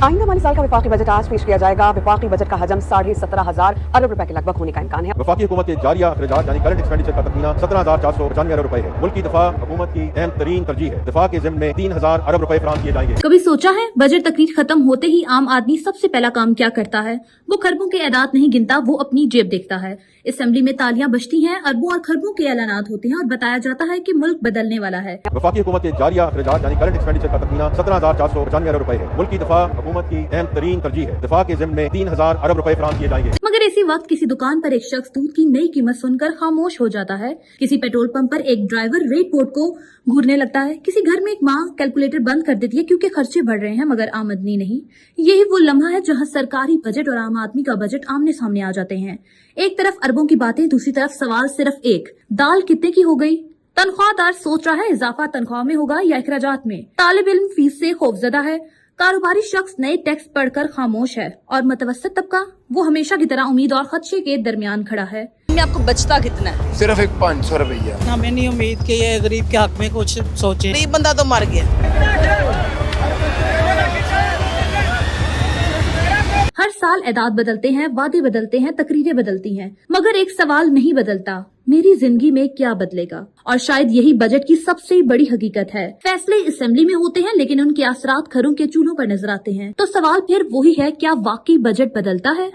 आइंदा माली साल का वफाकी बजट आज पेश किया जाएगा। वफाकी बजट का हजम 17,500 अरब रुपए के लगभग होने का इम्कान है। वफाकी हुकूमत के जारिया अखराजात यानी करंट एक्सपेंडिचर का तखमीना 17,495 अरब रुपए है। मुल्क की दफा हुकूमत की अहम तरीन तरजीह है। दफा के ज़िम्न में 3,000 अरब रुपए फराहम किए जाएंगे। कभी सोचा है बजट तकरीर खत्म होते ही आम आदमी सबसे पहला काम क्या करता है? वो खरबों के ऐदाद नहीं गिनता, वो अपनी जेब देखता है। असेंबली में तालियां बजती हैं, अरबों और खरबों के ऐलानात होते हैं और बताया जाता है कि मुल्क बदलने वाला है। वफाकी हुकूमत के जारिया अखराजात यानी करंट एक्सपेंडिचर का तखमीना 17,495 अरब रुपए है। मुल्क की दफा हुकूमत की अहम तरीन तरजीह है। दफा के ज़िम्न में 3,000 अरब रुपए फराहम किए जाएंगे। मगर इसी वक्त किसी दुकान पर एक शख्स दूध की नई कीमत सुनकर खामोश हो जाता है। किसी पेट्रोल पंप पर एक ड्राइवर रेट बोर्ड को घूरने लगता है। किसी घर में एक माँ कैलकुलेटर बंद कर देती है क्योंकि खर्चे बढ़ रहे हैं मगर आमदनी नहीं। यही वो लम्हा है जहाँ सरकारी बजट और आम आदमी का बजट आमने सामने आ जाते हैं। एक तरफ अरबों की बातें, दूसरी तरफ सवाल सिर्फ एक, दाल कितने की हो गई? तनख्वाहदार सोच रहा है इजाफा तनख्वाह में होगा या अखराजात में। तालिब इल्म फीस से खौफजदा है। कारोबारी शख्स नए टैक्स पढ़कर खामोश है और मतवसत तबका वो हमेशा की तरह उम्मीद और खदशे के दरमियान खड़ा है। में आपको बचता कितना है? सिर्फ एक 500 रुपया। हमें नहीं उम्मीद कि ये गरीब के हक में कुछ सोचे। गरीब बंदा तो मर गया। हर साल ऐदाद बदलते हैं, वादे बदलते हैं, तकरीरें बदलती हैं, मगर एक सवाल नहीं बदलता, मेरी जिंदगी में क्या बदलेगा? और शायद यही बजट की सबसे बड़ी हकीकत है। फैसले असेंबली में होते हैं लेकिन उनके असरात घरों के चूल्हों पर नजर आते हैं। तो सवाल फिर वही है, क्या वाकई बजट बदलता है?